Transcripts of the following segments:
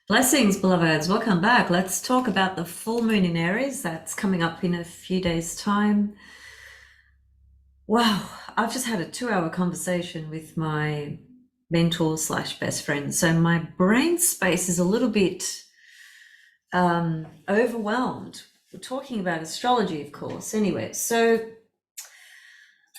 Blessings, beloveds. Welcome back. Let's talk about the full moon in Aries. That's coming up in a few days' time. Wow, I've just had a 2-hour conversation with my mentor slash best friend. So my brain space is a little bit overwhelmed. We're talking about astrology, of course. Anyway, so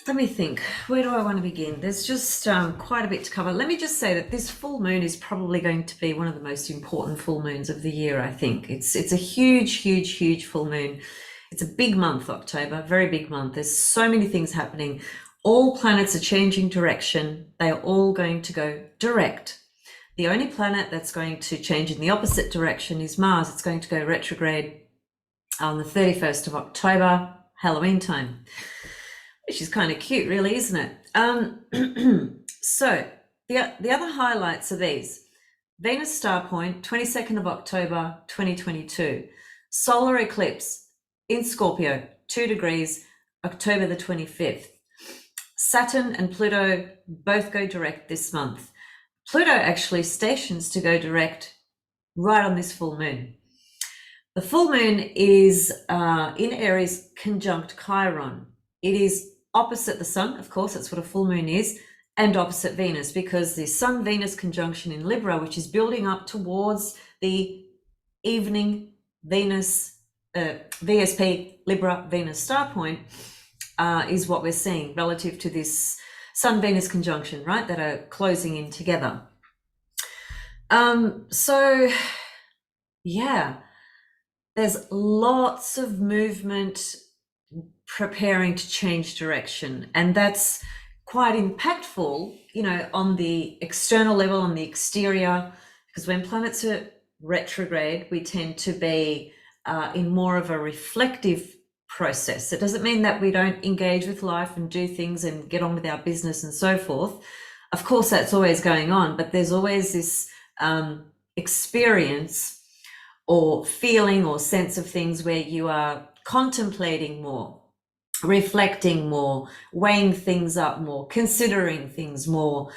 let me think. Where do I want to begin? There's just quite a bit to cover. Let me just say that this full moon is probably going to be one of the most important full moons of the year, I think. It's a huge full moon. It's a big month, October, very big month. There's so many things happening. All planets are changing direction. They are all going to go direct. The only planet that's going to change in the opposite direction is Mars. It's going to go retrograde on the 31st of October, Halloween time. Which is kind of cute, really, isn't it? So the other highlights are these. Venus Starpoint, 22nd of October, 2022. Solar eclipse in Scorpio, 2 degrees, October the 25th. Saturn and Pluto both go direct this month. Pluto actually stations to go direct right on this full moon. The full moon is in Aries, conjunct Chiron. It is opposite the sun, of course, that's what a full moon is, and opposite Venus, because the Sun-Venus conjunction in Libra, which is building up towards the evening Venus, VSP, Libra, Venus star point, is what we're seeing relative to this Sun-Venus conjunction, right, that are closing in together. So, yeah, there's lots of movement preparing to change direction, and that's quite impactful, you know, on the external level, on the exterior, because when planets are retrograde, we tend to be in more of a reflective process. It doesn't mean that we don't engage with life and do things and get on with our business and so forth. Of course, that's always going on, but there's always this experience or feeling or sense of things where you are contemplating more, reflecting more, weighing things up more, considering things more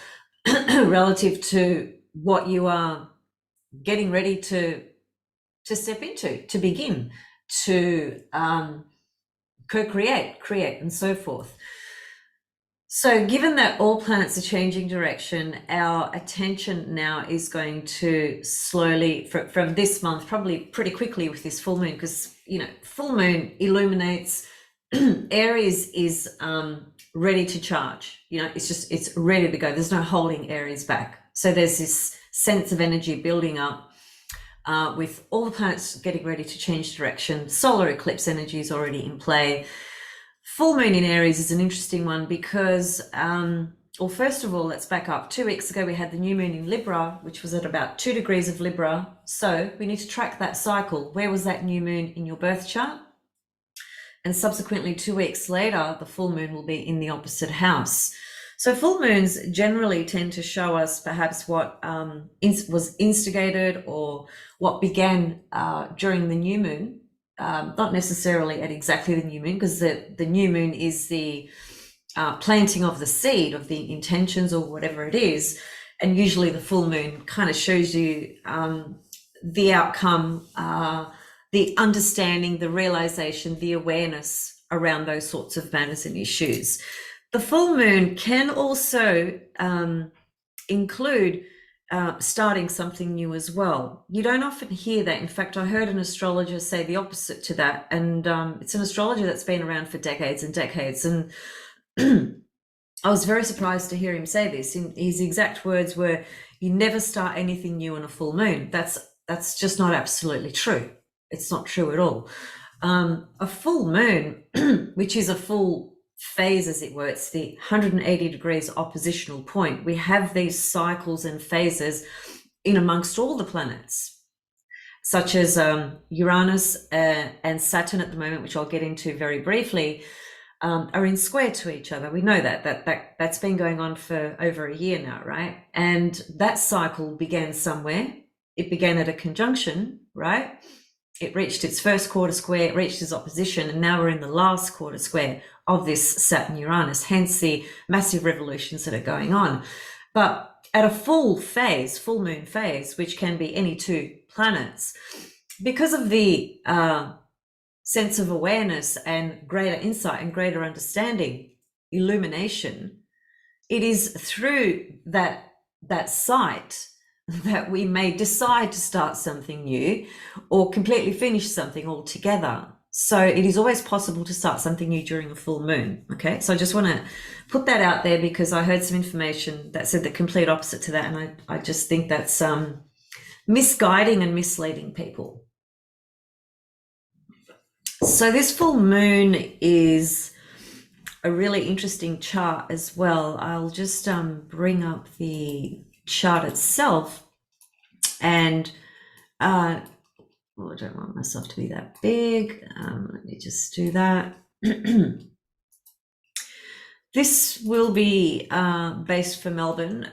relative to what you are getting ready to step into, to begin, to co-create, create, and so forth. So given that all planets are changing direction, our attention now is going to slowly, from this month, probably pretty quickly with this full moon, because, you know, full moon illuminates. Aries is ready to charge, you know, it's ready to go. There's no holding Aries back. So there's this sense of energy building up with all the planets getting ready to change direction. Solar eclipse energy is already in play. Full moon in Aries is an interesting one because, well, first of all, let's back up. 2 weeks ago, we had the new moon in Libra, which was at about 2 degrees of Libra. So we need to track that cycle. Where was that new moon in your birth chart? And subsequently 2 weeks later, the full moon will be in the opposite house. So full moons generally tend to show us perhaps what was instigated or what began during the new moon, not necessarily at exactly the new moon, because the new moon is the planting of the seed of the intentions or whatever it is. And usually the full moon kind of shows you the outcome, the understanding, the realization, the awareness around those sorts of matters and issues. The full moon can also include starting something new as well. You don't often hear that. In fact, I heard an astrologer say the opposite to that. And it's an astrologer that's been around for decades and decades. And I was very surprised to hear him say this. His exact words were, you never start anything new on a full moon. That's just not absolutely true. It's not true at all. A full moon, which is a full phase, as it were, it's the 180 degrees oppositional point. We have these cycles and phases in amongst all the planets, such as Uranus and Saturn at the moment, which I'll get into very briefly, are in square to each other. We know that's been going on for over a year now, right? And that cycle began somewhere. It began at a conjunction, right? It reached its first quarter square, it reached its opposition, and now we're in the last quarter square of this Saturn-Uranus, hence the massive revolutions that are going on. But at a full moon phase, which can be any two planets, because of the sense of awareness and greater insight and greater understanding, illumination, it is through that sight that we may decide to start something new or completely finish something altogether. So it is always possible to start something new during a full moon. Okay, so I just want to put that out there because I heard some information that said the complete opposite to that, and I just think that's misguiding and misleading people. So this full moon is a really interesting chart as well. I'll just bring up the chart itself, and I don't want myself to be that big. Let me just do that. This will be based for Melbourne,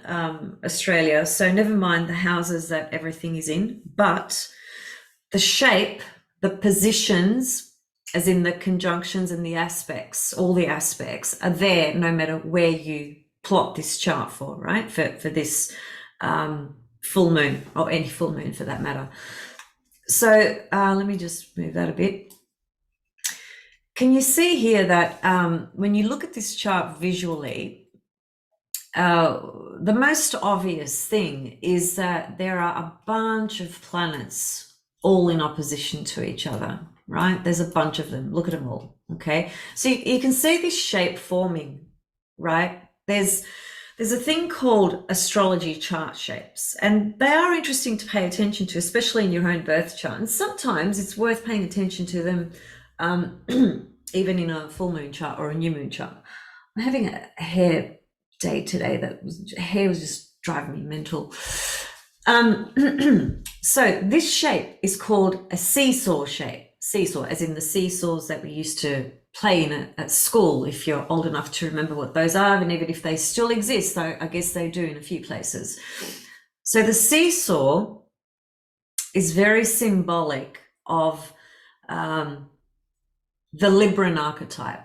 Australia. So never mind the houses that everything is in, but the shape, the positions, as in the conjunctions and the aspects, all the aspects are there no matter where you plot this chart for, right? For this full moon, or any full moon for that matter. So let me just move that a bit. Can you see here that when you look at this chart visually, the most obvious thing is that there are a bunch of planets all in opposition to each other, right? There's a bunch of them. Look at them all, okay? So you can see this shape forming, right? There's a thing called astrology chart shapes, and they are interesting to pay attention to, especially in your own birth chart. And sometimes it's worth paying attention to them even in a full moon chart or a new moon chart. I'm having a hair day today hair was just driving me mental. So this shape is called a seesaw shape. Seesaw, as in the seesaws that we used to play in at school, if you're old enough to remember what those are, and even if they still exist, though I guess they do in a few places. So the seesaw is very symbolic of the Libran archetype,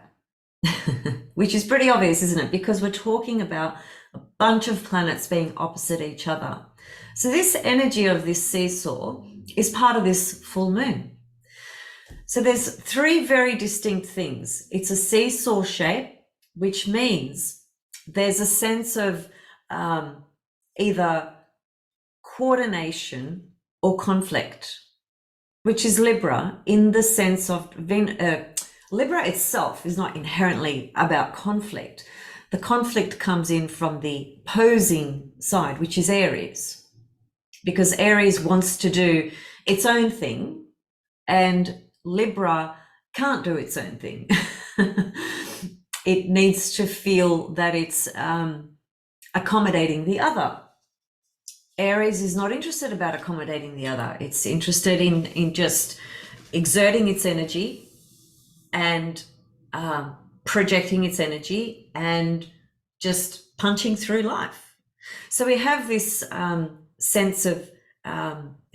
which is pretty obvious, isn't it? Because we're talking about a bunch of planets being opposite each other. So this energy of this seesaw is part of this full moon. So there's three very distinct things. It's a seesaw shape, which means there's a sense of either coordination or conflict, which is Libra, in the sense of Libra itself is not inherently about conflict. The conflict comes in from the opposing side, which is Aries, because Aries wants to do its own thing and Libra can't do its own thing. It needs to feel that it's accommodating the other. Aries is not interested about accommodating the other. It's interested in just exerting its energy and projecting its energy and just punching through life. So we have this sense of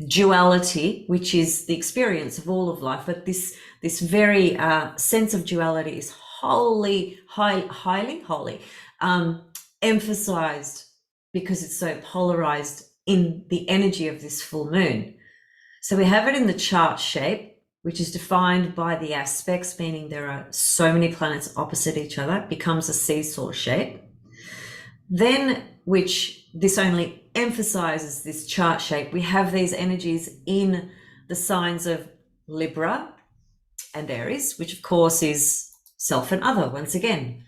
duality, which is the experience of all of life, but this very sense of duality is highly emphasized because it's so polarized in the energy of this full moon. So we have it in the chart shape, which is defined by the aspects, meaning there are so many planets opposite each other. It becomes a seesaw shape. Then, which this only emphasizes this chart shape, we have these energies in the signs of Libra and Aries, which of course is self and other once again.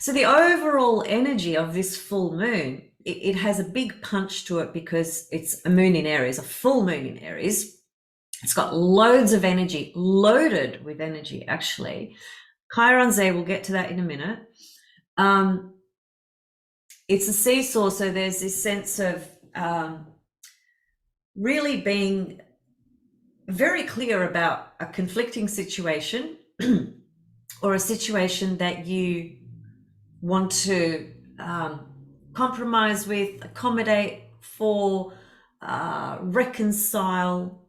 So the overall energy of this full moon, it has a big punch to it because it's a moon in Aries, a full moon in Aries. It's got loads of energy, loaded with energy actually. Chiron's there, we'll get to that in a minute. It's a seesaw, so there's this sense of really being very clear about a conflicting situation or a situation that you want to compromise with, accommodate for, reconcile.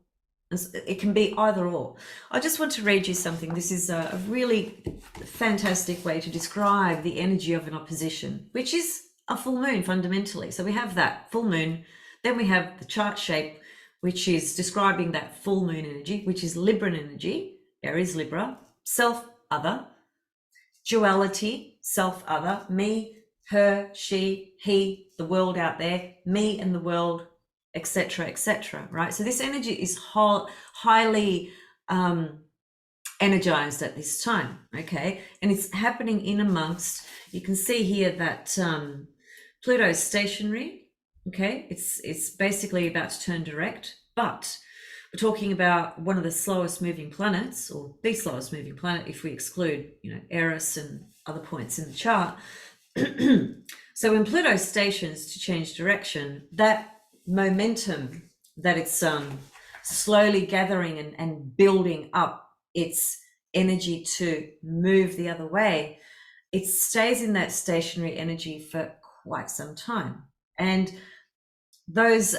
It can be either or. I just want to read you something. This is a really fantastic way to describe the energy of an opposition, which is a full moon fundamentally. So we have that full moon, then we have the chart shape, which is describing that full moon energy, which is Libran energy, Aries, Libra, self, other, duality, self, other, me, her, she, he, the world out there, me and the world, etc., right? So this energy is highly energized at this time, okay? And it's happening in amongst, you can see here that Pluto is stationary, okay? It's basically about to turn direct, but we're talking about one of the slowest moving planets, or the slowest moving planet if we exclude, Eris and other points in the chart. So when Pluto stations to change direction, that momentum that it's slowly gathering and building up its energy to move the other way, it stays in that stationary energy for quite some time. And those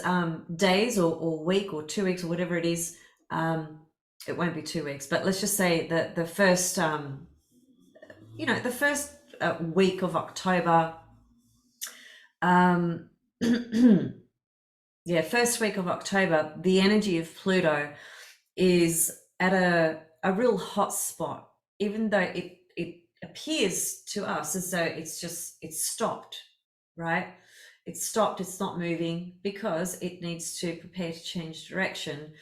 days or week or 2 weeks or whatever it is, it won't be 2 weeks, but let's just say that the first week of October, first week of October, the energy of Pluto is at a real hot spot, even though it appears to us as though it's stopped, right? It's stopped, it's not moving, because it needs to prepare to change direction.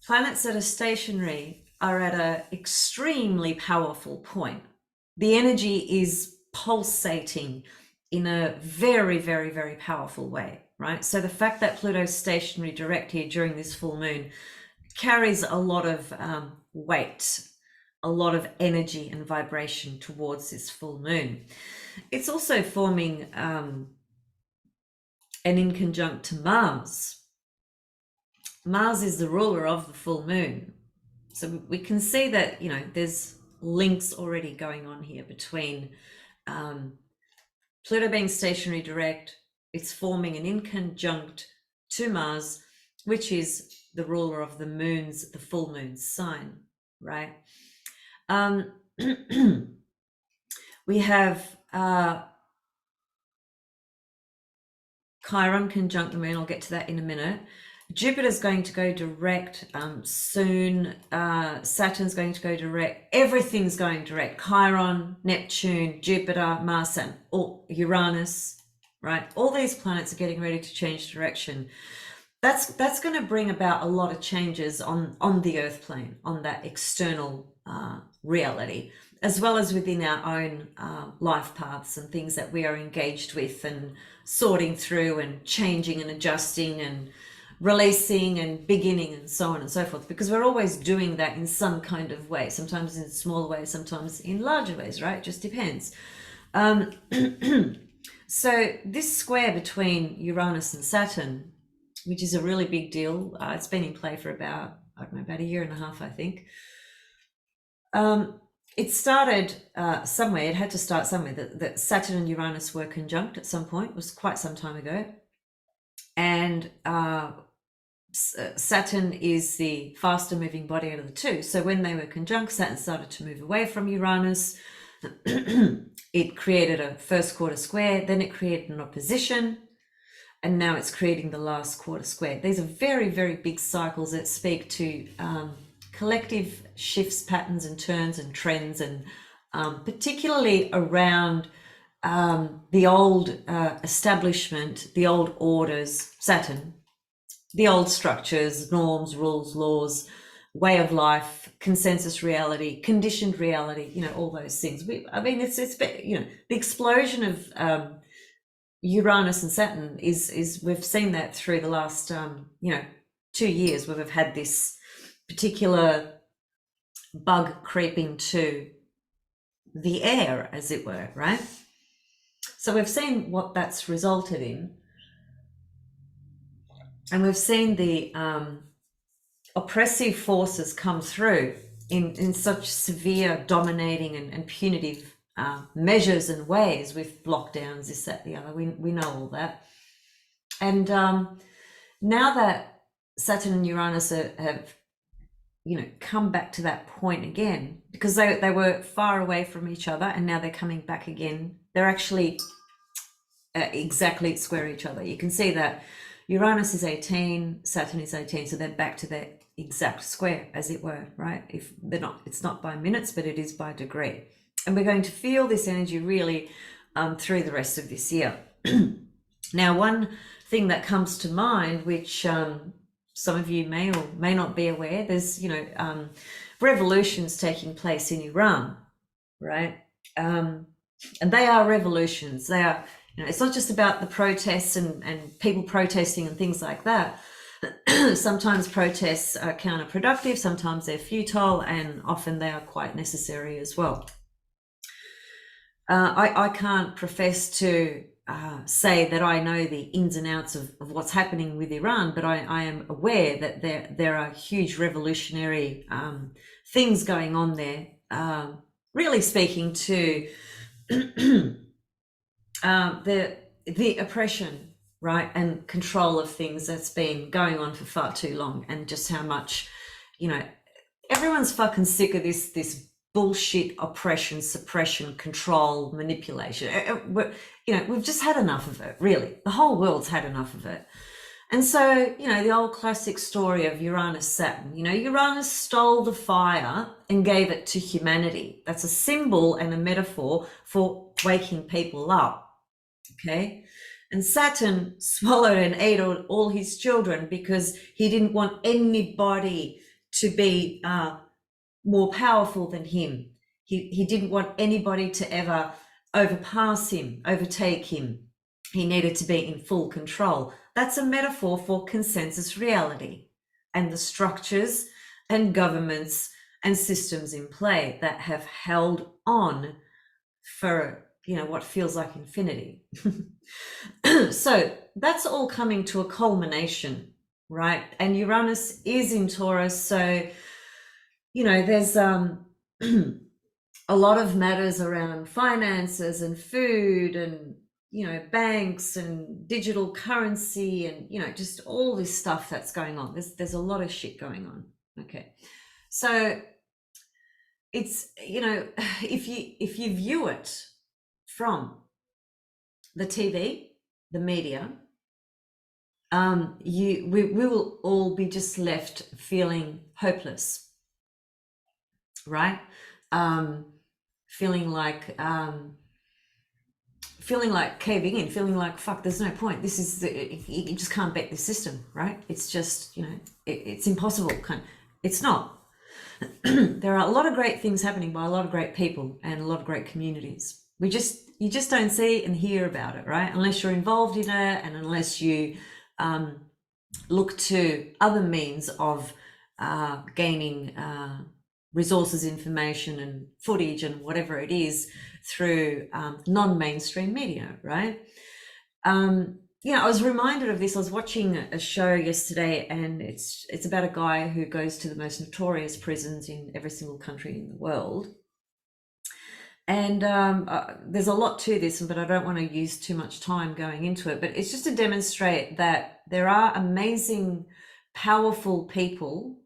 Planets that are stationary are at an extremely powerful point. The energy is pulsating in a very, very, very powerful way, right? So the fact that Pluto's stationary direct here during this full moon carries a lot of weight, a lot of energy and vibration towards this full moon. It's also forming an in conjunct to Mars. Mars is the ruler of the full moon. So we can see that, there's links already going on here between Pluto being stationary direct, it's forming an in conjunct to Mars, which is the ruler of the full moon's sign, right? We have Chiron conjunct the moon. I'll get to that in a minute. Jupiter's going to go direct soon. Saturn's going to go direct. Everything's going direct. Chiron, Neptune, Jupiter, Mars, Saturn, Uranus, right? All these planets are getting ready to change direction. That's going to bring about a lot of changes on the Earth plane, on that external reality, as well as within our own life paths and things that we are engaged with and sorting through and changing and adjusting and releasing and beginning and so on and so forth, because we're always doing that in some kind of way, sometimes in smaller ways, sometimes in larger ways, right? It just depends. So this square between Uranus and Saturn, which is a really big deal, it's been in play for about a year and a half, I think. It started somewhere. It had to start somewhere. That Saturn and Uranus were conjunct at some point. It was quite some time ago. And Saturn is the faster moving body out of the two. So when they were conjunct, Saturn started to move away from Uranus. It created a first quarter square, then it created an opposition, and now it's creating the last quarter square. These are very, very big cycles that speak to collective shifts, patterns and turns and trends, and particularly around the old establishment, the old orders, Saturn, the old structures, norms, rules, laws, way of life, consensus reality, conditioned reality, all those things. It's the explosion of Uranus and Saturn is we've seen that through the last 2 years, where we've had this particular bug creeping to the air, as it were, right? So we've seen what that's resulted in, and we've seen the oppressive forces come through in such severe, dominating and punitive measures and ways, with lockdowns, this, that, the other. We know all that. And now that Saturn and Uranus have come back to that point again, because they were far away from each other, and now they're coming back again. They're actually exactly square each other. You can see that Uranus is 18, Saturn is 18, so they're back to their exact square, as it were, right? If they're not, it's not by minutes, but it is by degree. And we're going to feel this energy really through the rest of this year. Now, one thing that comes to mind, which some of you may or may not be aware, there's, revolutions taking place in Iran, right? And they are revolutions. They are, it's not just about the protests and people protesting and things like that. Sometimes protests are counterproductive, sometimes they're futile, and often they are quite necessary as well. I can't profess to say that I know the ins and outs of what's happening with Iran, but I am aware that there are huge revolutionary things going on there, really speaking to the oppression, right, and control of things that's been going on for far too long, and just how much, everyone's fucking sick of this bullshit oppression, suppression, control, manipulation. We've just had enough of it, really. The whole world's had enough of it. And so, the old classic story of Uranus, Saturn, Uranus stole the fire and gave it to humanity. That's a symbol and a metaphor for waking people up, okay? And Saturn swallowed and ate all his children because he didn't want anybody to be more powerful than him. He didn't want anybody to ever overpass him, overtake him. He needed to be in full control. That's a metaphor for consensus reality and the structures and governments and systems in play that have held on for, what feels like infinity. So that's all coming to a culmination, right? And Uranus is in Taurus, so there's a lot of matters around finances and food and banks and digital currency and just all this stuff that's going on. There's a lot of shit going on. Okay, so it's if you view it from the TV, the media, we will all be just left feeling hopeless, right? Feeling like caving in, feeling like, fuck, there's no point. This is you just can't beat this system, right? It's just, it's impossible. It's not. There are a lot of great things happening by a lot of great people and a lot of great communities. You just don't see and hear about it, right? Unless you're involved in it, and unless you look to other means of gaining resources, information and footage and whatever it is through non-mainstream media, right? I was reminded of this. I was watching a show yesterday, and it's about a guy who goes to the most notorious prisons in every single country in the world. And there's a lot to this, but I don't want to use too much time going into it. But it's just to demonstrate that there are amazing, powerful people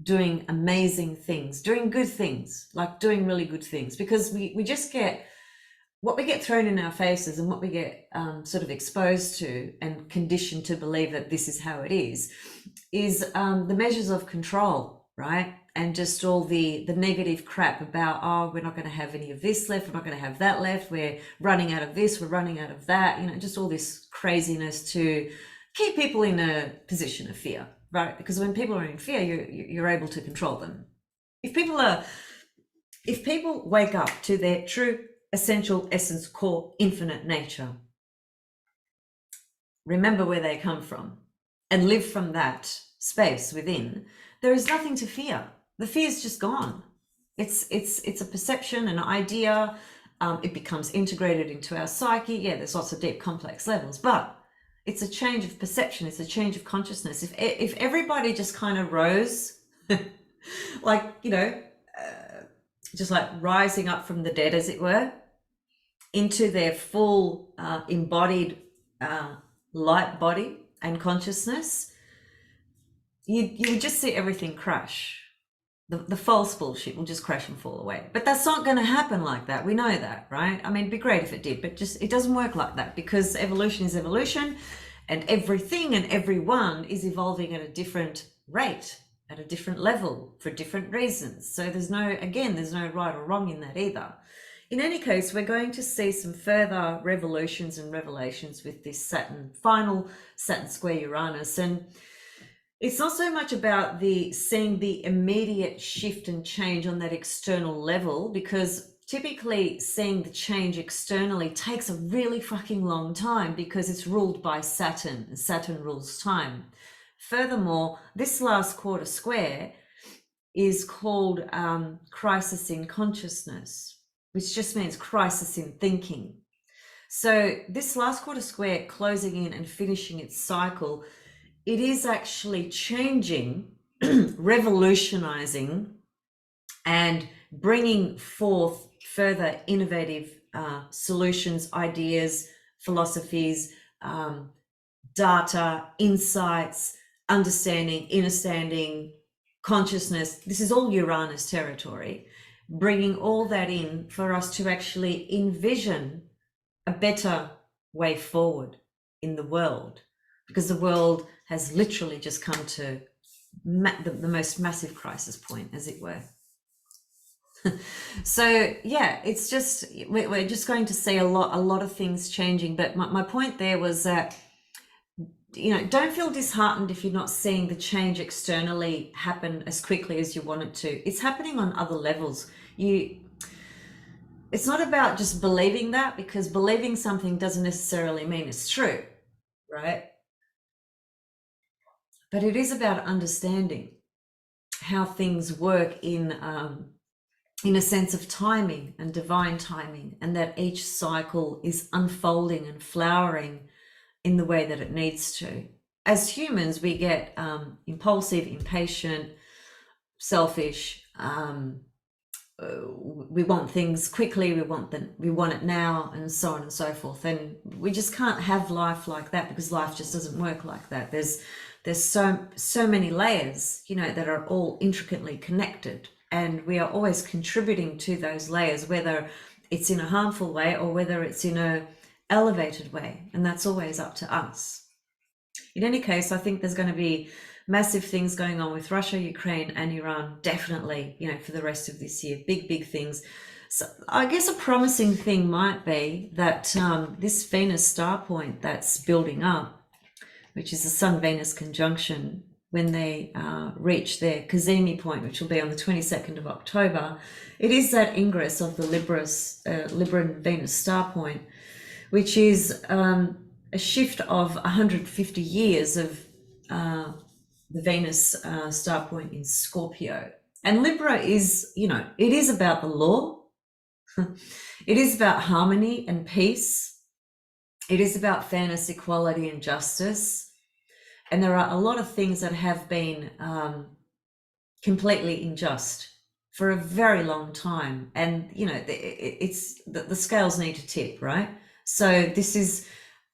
doing amazing things, doing good things, like doing really good things, because we just get what we get thrown in our faces and what we get sort of exposed to and conditioned to believe that this is how it is the measures of control, right? And just all the negative crap about, oh, we're not going to have any of this left, we're not going to have that left, we're running out of this, we're running out of that, just all this craziness to keep people in a position of fear, right? Because when people are in fear, you're able to control them. If people wake up to their true essential essence, core, infinite nature, remember where they come from, and live from that space within, there is nothing to fear. The fear is just gone. It's a perception, an idea. It becomes integrated into our psyche. Yeah, there's lots of deep, complex levels, but it's a change of perception. It's a change of consciousness. If everybody just kind of rose, like, just like rising up from the dead, as it were, into their full embodied light body and consciousness, you would just see everything crash. the false bullshit will just crash and fall away. But that's not going to happen like that. We know that, right? I mean, it'd be great if it did, but just it doesn't work like that, because evolution is evolution, and everything and everyone is evolving at a different rate, at a different level, for different reasons. So there's no right or wrong in that either. In any case, we're going to see some further revolutions and revelations with this final Saturn square Uranus. And it's not so much about seeing the immediate shift and change on that external level, because typically seeing the change externally takes a really fucking long time, because it's ruled by Saturn, and Saturn rules time. Furthermore, this last quarter square is called crisis in consciousness, which just means crisis in thinking. So this last quarter square closing in and finishing its cycle, it is actually changing, revolutionizing, and bringing forth further innovative solutions, ideas, philosophies, data, insights, understanding, consciousness. This is all Uranus territory, bringing all that in for us to actually envision a better way forward in the world, because the world has literally just come to the most massive crisis point, as it were. So yeah, it's just, we're just going to see a lot of things changing. But my point there was that, you know, don't feel disheartened if you're not seeing the change externally happen as quickly as you want it to. It's happening on other levels. It's not about just believing that, because believing something doesn't necessarily mean it's true, right? But it is about understanding how things work in a sense of timing and divine timing, and that each cycle is unfolding and flowering in the way that it needs to. As humans, we get impulsive, impatient, selfish. We want things quickly. We want it now, and so on and so forth. And we just can't have life like that, because life just doesn't work like that. There's so many layers, you know, that are all intricately connected, and we are always contributing to those layers, whether it's in a harmful way or whether it's in a elevated way, and that's always up to us. In any case, I think there's going to be massive things going on with Russia, Ukraine, and Iran, definitely, you know, for the rest of this year. Big things. So I guess a promising thing might be that this Venus star point that's building up, which is the Sun-Venus conjunction, when they reach their Cazimi point, which will be on the 22nd of October, it is that ingress of the Libran Venus star point, which is a shift of 150 years of the Venus star point in Scorpio. And Libra is, you know, it is about the law. It is about harmony and peace. It is about fairness, equality, and justice. And there are a lot of things that have been completely unjust for a very long time. And, you know, it's the scales need to tip, right? So this is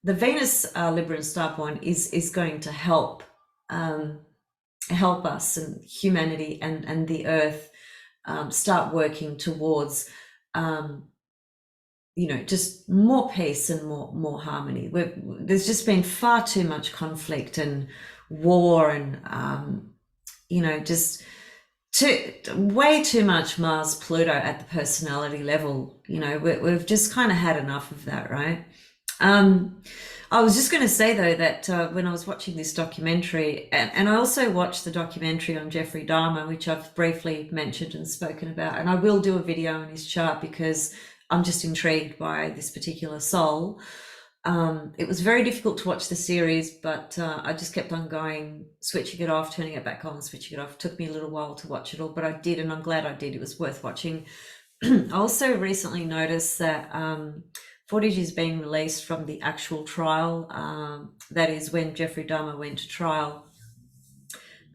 the Venus Libran star point is going to help us and humanity and the earth start working towards you know, just more peace and more harmony. There's just been far too much conflict and war, and you know, just way too much Mars Pluto at the personality level. You know, we've just kind of had enough of that, right? I was just going to say though that when I was watching this documentary, and I also watched the documentary on Jeffrey Dahmer, which I've briefly mentioned and spoken about, and I will do a video on his chart because I'm just intrigued by this particular soul. It was very difficult to watch the series, but I just kept on going, switching it off, turning it back on, switching it off. It took me a little while to watch it all, but I did, and I'm glad I did. It was worth watching. I also recently noticed that footage is being released from the actual trial. That is when Jeffrey Dahmer went to trial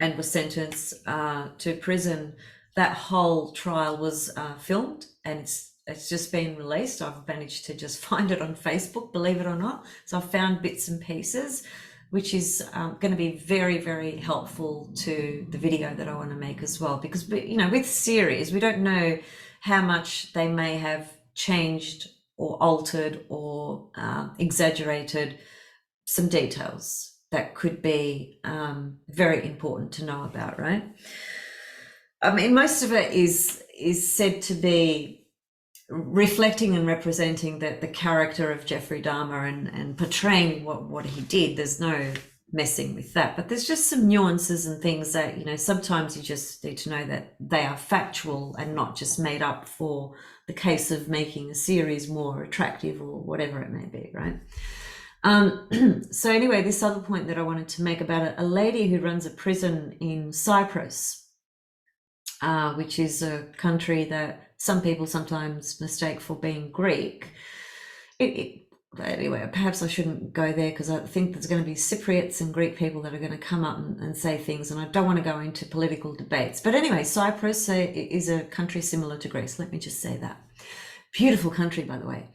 and was sentenced to prison. That whole trial was filmed, and it's just been released. I've managed to just find it on Facebook, believe it or not. So I found bits and pieces. which is going to be very, very helpful to the video that I want to make as well. Because, you know, with series, we don't know how much they may have changed or altered or exaggerated some details that could be very important to know about, right? I mean, most of it is said to be reflecting and representing the character of Jeffrey Dahmer and portraying what he did. There's no messing with that, but there's just some nuances and things that, you know, sometimes you just need to know that they are factual and not just made up for the case of making a series more attractive or whatever it may be, right? So anyway, this other point that I wanted to make about a lady who runs a prison in Cyprus, which is a country that some people sometimes mistake for being Greek. Anyway, perhaps I shouldn't go there because I think there's going to be Cypriots and Greek people that are going to come up and say things, and I don't want to go into political debates. But anyway, Cyprus is a country similar to Greece. Let me just say that. Beautiful country, by the way.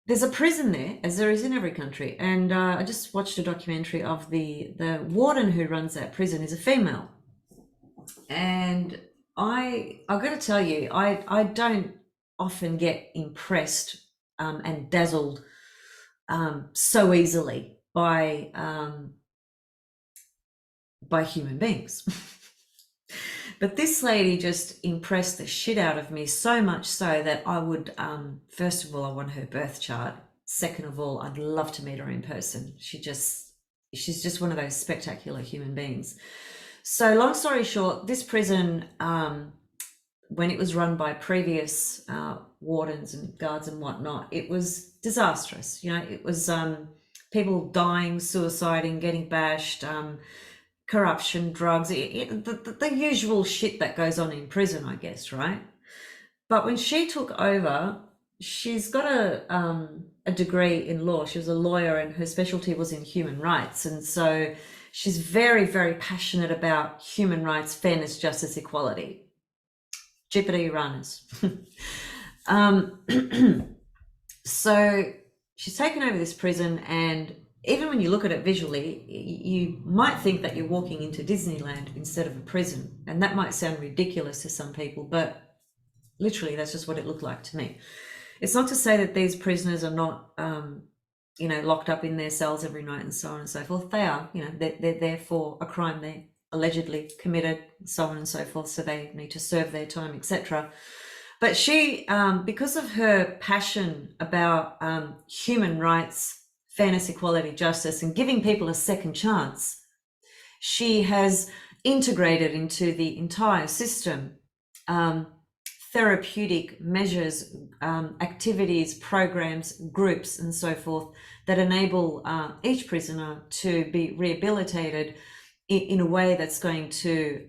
There's a prison there, as there is in every country, and I just watched a documentary of the warden who runs that prison is a female. And I've got to tell you, I don't often get impressed and dazzled so easily by human beings. But this lady just impressed the shit out of me, so much so that I would, first of all, I want her birth chart. Second of all, I'd love to meet her in person. She's just one of those spectacular human beings. So long story short, this prison, when it was run by previous wardens and guards and whatnot, it was disastrous. You know, it was people dying, suiciding, getting bashed, corruption, drugs, the usual shit that goes on in prison, I guess, right? But when she took over, she's got a degree in law. She was a lawyer and her specialty was in human rights. And so she's very, very passionate about human rights, fairness, justice, equality. Jupiter, Uranus. So she's taken over this prison, and even when you look at it visually, you might think that you're walking into Disneyland instead of a prison. And that might sound ridiculous to some people, but literally that's just what it looked like to me. It's not to say that these prisoners are not, you know, locked up in their cells every night and so on and so forth. They are, you know, they're there for a crime they allegedly committed, so on and so forth. So they need to serve their time, etc. But she, because of her passion about human rights, fairness, equality, justice, and giving people a second chance, she has integrated into the entire system therapeutic measures, activities, programs, groups, and so forth that enable each prisoner to be rehabilitated in a way that's going to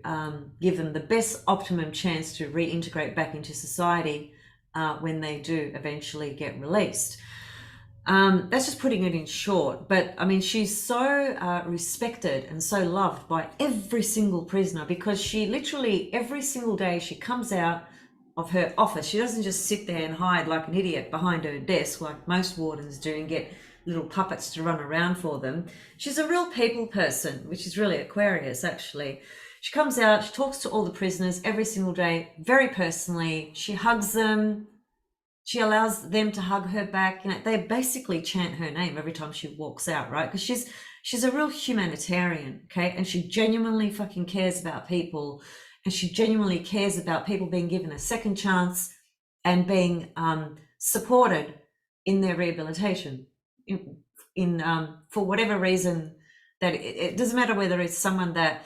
give them the best optimum chance to reintegrate back into society when they do eventually get released. That's just putting it in short, but I mean, she's so respected and so loved by every single prisoner because she literally every single day she comes out of her office. She doesn't just sit there and hide like an idiot behind her desk like most wardens do and get little puppets to run around for them. She's a real people person, which is really Aquarius actually. She comes out, she talks to all the prisoners every single day, very personally. She hugs them. She allows them to hug her back. You know, they basically chant her name every time she walks out, right? Because she's a real humanitarian, okay? And she genuinely fucking cares about people, and she genuinely cares about people being given a second chance and being supported in their rehabilitation. For whatever reason, that it doesn't matter whether it's someone that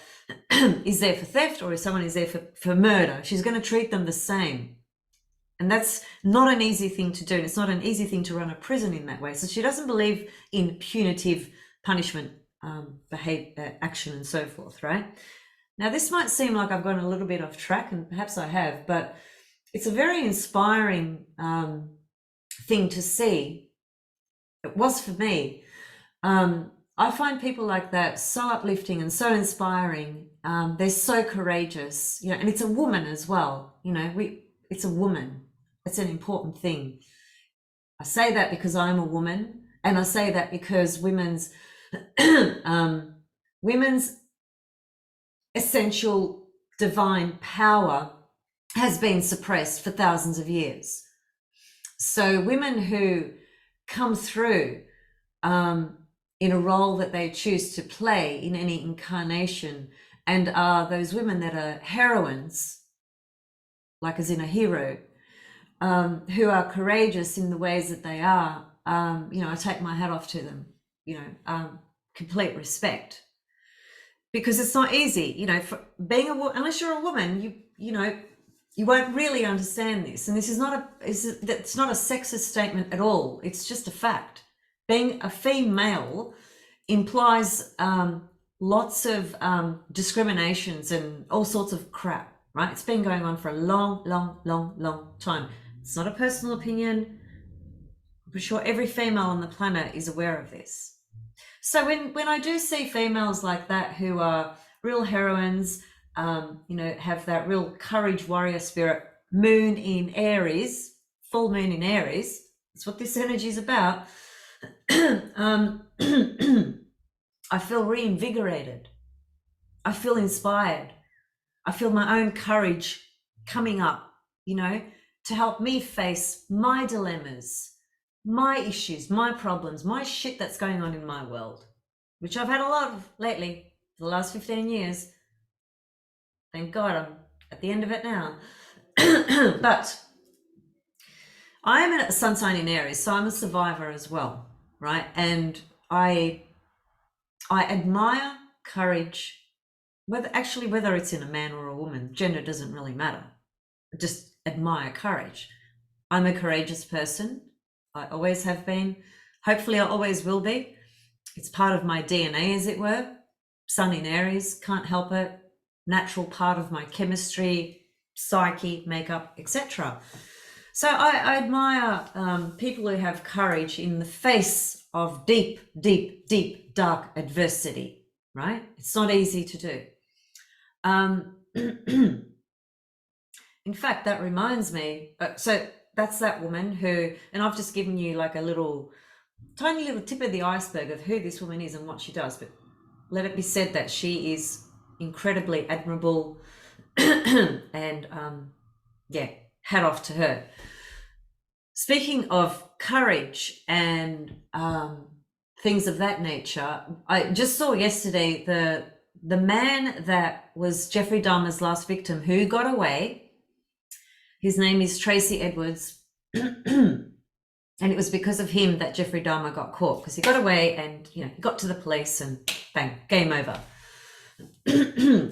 is there for theft or if someone is there for murder. She's going to treat them the same. And that's not an easy thing to do. And it's not an easy thing to run a prison in that way. So she doesn't believe in punitive punishment, action and so forth, right? Now, this might seem like I've gone a little bit off track, and perhaps I have, but it's a very inspiring thing to see. It was for me. I find people like that so uplifting and so inspiring. They're so courageous, you know, and it's a woman as well. You know, it's a woman. It's an important thing. I say that because I'm a woman, And I say that because women's women's essential divine power has been suppressed for thousands of years. So women who come through in a role that they choose to play in any incarnation, and are those women that are heroines, like as in a hero, who are courageous in the ways that they are, I take my hat off to them, complete respect. Because it's not easy, for being unless you're a woman, you won't really understand this. And this is it's not a sexist statement at all. It's just a fact. Being a female implies lots of discriminations and all sorts of crap, right? It's been going on for a long, long, long, long time. It's not a personal opinion. I'm sure every female on the planet is aware of this. So when I do see females like that who are real heroines, have that real courage, warrior spirit, moon in Aries, full moon in Aries, that's what this energy is about. I feel reinvigorated. I feel inspired. I feel my own courage coming up, to help me face my dilemmas, my issues, my problems, my shit that's going on in my world, which I've had a lot of lately for the last 15 years. Thank God I'm at the end of it now. But I am a sun sign in Aries, so I'm a survivor as well, right? And I admire courage, whether it's in a man or a woman, gender doesn't really matter. I just admire courage. I'm a courageous person. I always have been. Hopefully I always will be. It's part of my DNA, as it were. Sun in Aries, can't help it. Natural part of my chemistry, psyche, makeup, etc. So I admire people who have courage in the face of deep, deep, deep, dark adversity, right? It's not easy to do. In fact, that reminds me, so that's that woman who, and I've just given you like a tiny little tip of the iceberg of who this woman is and what she does, but let it be said that she is incredibly admirable and hat off to her. Speaking of courage and things of that nature, I just saw yesterday the man that was Jeffrey Dahmer's last victim who got away. His name is Tracy Edwards. And it was because of him that Jeffrey Dahmer got caught, because he got away and he got to the police and bang, game over.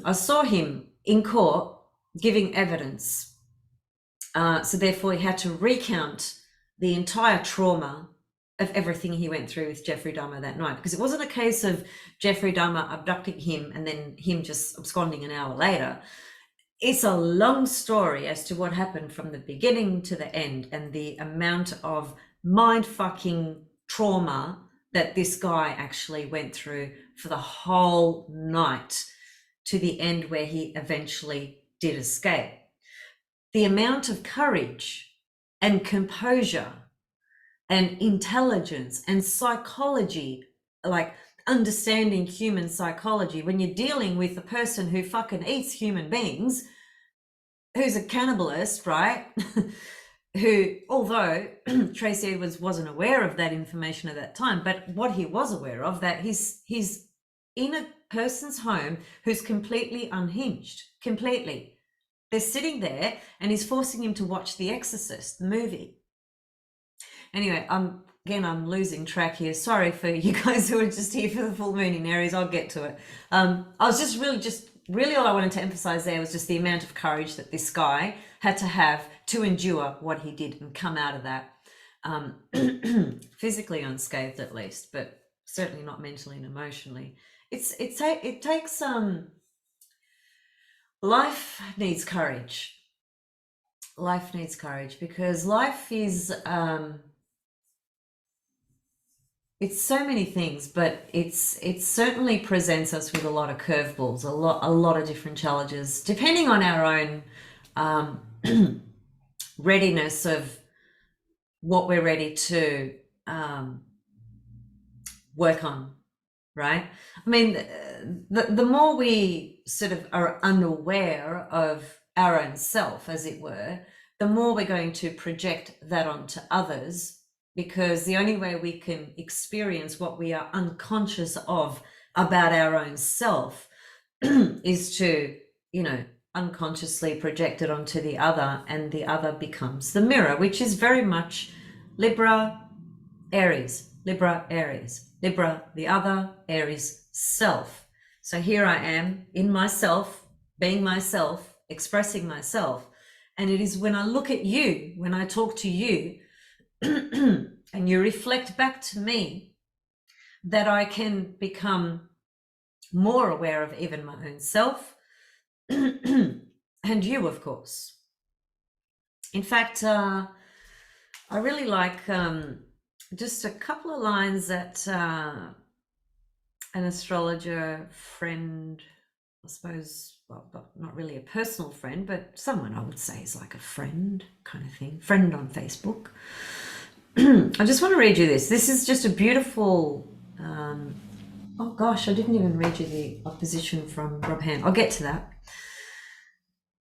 I saw him in court giving evidence. So therefore he had to recount the entire trauma of everything he went through with Jeffrey Dahmer that night, because it wasn't a case of Jeffrey Dahmer abducting him and then him just absconding an hour later. It's a long story as to what happened from the beginning to the end, and the amount of mind-fucking trauma that this guy actually went through for the whole night to the end where he eventually did escape. The amount of courage and composure and intelligence and psychology, like understanding human psychology when you're dealing with a person who fucking eats human beings, who's a cannibalist, right? Who, although Tracy Edwards wasn't aware of that information at that time, but what he was aware of, that he's in a person's home who's completely unhinged, completely. They're sitting there and he's forcing him to watch The Exorcist, the movie. Anyway, I'm losing track here. Sorry for you guys who are just here for the full moon in Aries. I'll get to it. I was just really all I wanted to emphasize there was just the amount of courage that this guy had to have to endure what he did and come out of that physically unscathed, at least, but certainly not mentally and emotionally. It takes life needs courage. Life needs courage, because life is it's so many things, but it certainly presents us with a lot of curveballs, a lot of different challenges, depending on our own readiness of what we're ready to work on, right? I mean, the more we sort of are unaware of our own self, as it were, the more we're going to project that onto others, because the only way we can experience what we are unconscious of about our own self is to, unconsciously project it onto the other, and the other becomes the mirror, which is very much Libra, Aries, Libra, Aries, Libra, the other, Aries, self. So here I am in myself, being myself, expressing myself. And it is when I look at you, when I talk to you, and you reflect back to me, that I can become more aware of even my own self and you, of course. In fact, I really like just a couple of lines that an astrologer friend, I suppose, well, not really a personal friend, but someone I would say is like a friend kind of thing, friend on Facebook. I just want to read you this. This is just a beautiful, oh gosh, I didn't even read you the opposition from Rob Hand. I'll get to that.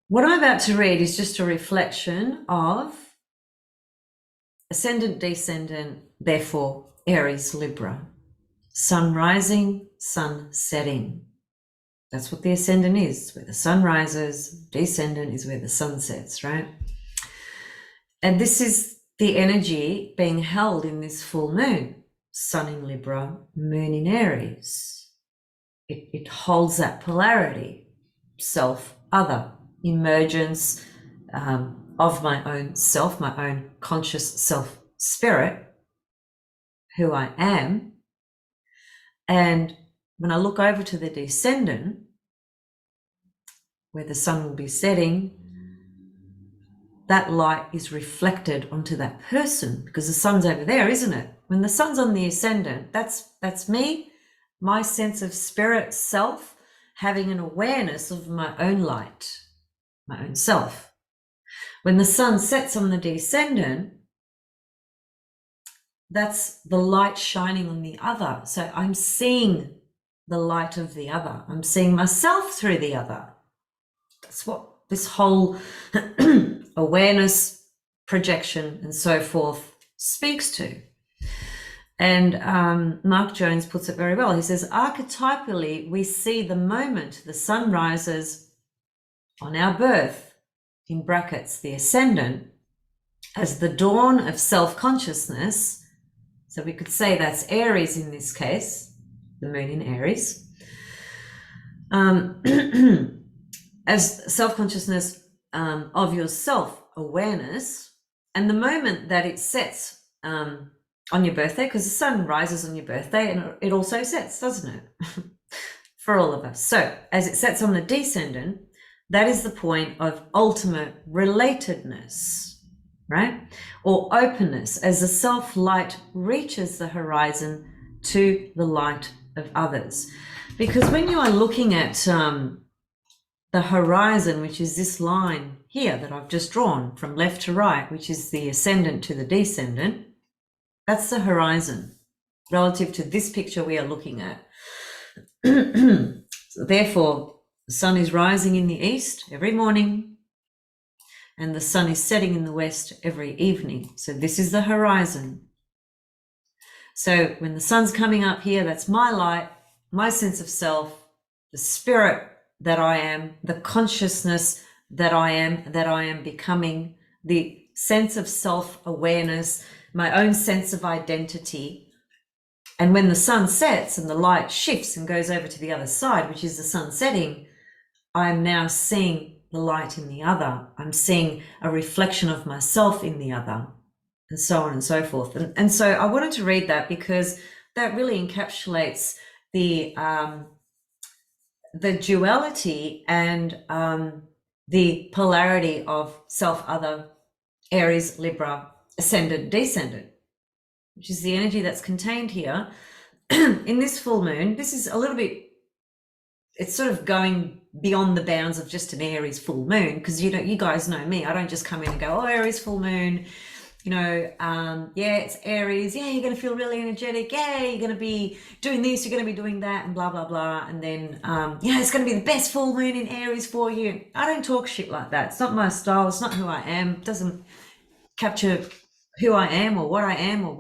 What I'm about to read is just a reflection of ascendant, descendant, therefore Aries, Libra, sun rising, sun setting. That's what the ascendant is, where the sun rises. Descendant is where the sun sets, right? And this is the energy being held in this full moon. Sun in Libra, moon in Aries. It holds that polarity, self, other, emergence of my own self, my own conscious self spirit, who I am. And when I look over to the descendant, where the sun will be setting, that light is reflected onto that person, because the sun's over there, isn't it? When the sun's on the ascendant, that's me, my sense of spirit self, having an awareness of my own light, my own self. When the sun sets on the descendant, that's the light shining on the other. So I'm seeing the light of the other. I'm seeing myself through the other. That's what this whole awareness, projection, and so forth speaks to. And Mark Jones puts it very well. He says, archetypally, we see the moment the sun rises on our birth, in brackets, the ascendant, as the dawn of self-consciousness. So we could say that's Aries in this case, the moon in Aries. As self-consciousness of your self-awareness, and the moment that it sets on your birthday, because the sun rises on your birthday and it also sets, doesn't it? For all of us. So as it sets on the descendant, that is the point of ultimate relatedness, right? Or openness, as the self-light reaches the horizon to the light of others. Because when you are looking at the horizon, which is this line here that I've just drawn from left to right, which is the ascendant to the descendant, that's the horizon relative to this picture we are looking at. So therefore, the sun is rising in the east every morning, and the sun is setting in the west every evening. So this is the horizon. So when the sun's coming up here, that's my light, my sense of self, the spirit that I am, the consciousness that I am becoming, the sense of self-awareness, my own sense of identity. And when the sun sets and the light shifts and goes over to the other side, which is the sun setting, I'm now seeing the light in the other. I'm seeing a reflection of myself in the other, and so on and so forth. And so I wanted to read that because that really encapsulates the duality and the polarity of self-other, Aries, Libra, ascendant, descendant, which is the energy that's contained here in this full moon. This is a little bit, it's sort of going beyond the bounds of just an Aries full moon, because you guys know me. I don't just come in and go, oh, Aries full moon, yeah, it's Aries, yeah, you're going to feel really energetic, yeah, you're going to be doing this, you're going to be doing that, and blah, blah, blah. And then, it's going to be the best full moon in Aries for you. I don't talk shit like that. It's not my style. It's not who I am. It doesn't capture who I am or what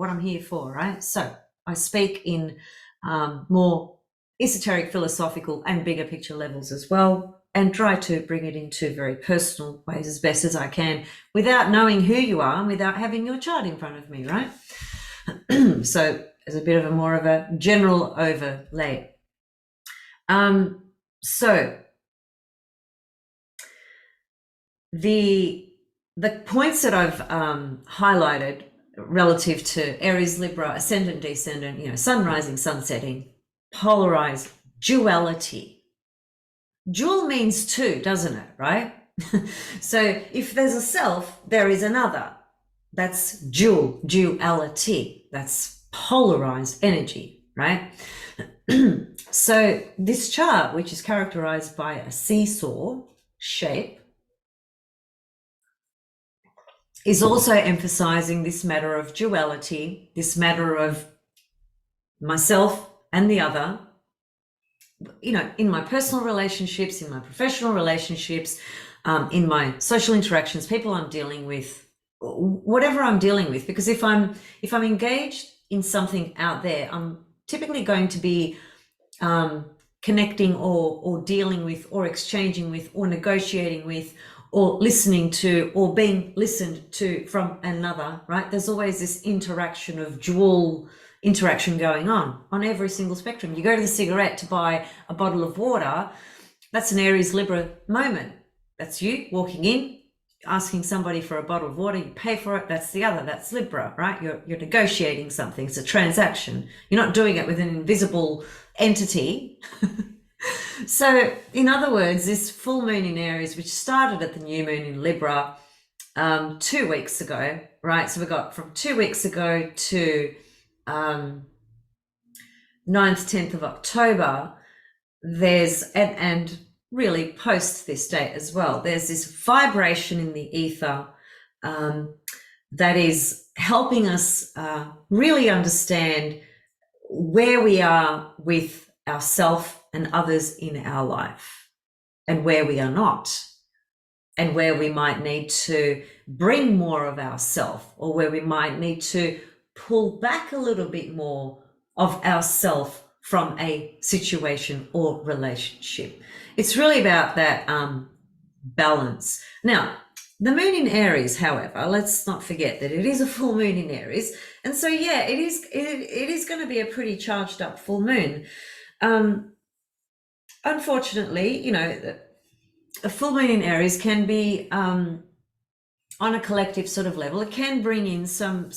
I'm here for, right? So I speak in more esoteric, philosophical, and bigger picture levels as well, and try to bring it into very personal ways as best as I can without knowing who you are and without having your chart in front of me, right? So as a bit of a more of a general overlay. So the points that I've highlighted relative to Aries, Libra, ascendant, descendant, sun rising, sun setting, polarized, duality. Dual means two, doesn't it, right? So if there's a self, there is another. That's duality. That's polarized energy, right? So this chart, which is characterized by a seesaw shape, is also emphasizing this matter of duality, this matter of myself and the other, in my personal relationships, in my professional relationships, in my social interactions, people I'm dealing with, whatever I'm dealing with. Because if I'm engaged in something out there, I'm typically going to be connecting or dealing with or exchanging with or negotiating with or listening to or being listened to from another, right? There's always this interaction of dual interaction going on every single spectrum. You go to the cigarette to buy a bottle of water, that's an Aries Libra moment. That's you walking in, asking somebody for a bottle of water, you pay for it, that's the other, that's Libra, right? You're negotiating something, it's a transaction. You're not doing it with an invisible entity. So in other words, this full moon in Aries, which started at the new moon in Libra 2 weeks ago, right? So we got from 2 weeks ago to 9th, 10th of October, there's, and really post this date as well, there's this vibration in the ether that is helping us really understand where we are with ourself and others in our life, and where we are not, and where we might need to bring more of ourself, or where we might need to pull back a little bit more of ourself from a situation or relationship. It's really about that balance. Now, the moon in Aries, however, let's not forget that it is a full moon in Aries. And so, yeah, it is going to be a pretty charged up full moon. Unfortunately, a full moon in Aries can be on a collective sort of level. It can bring in some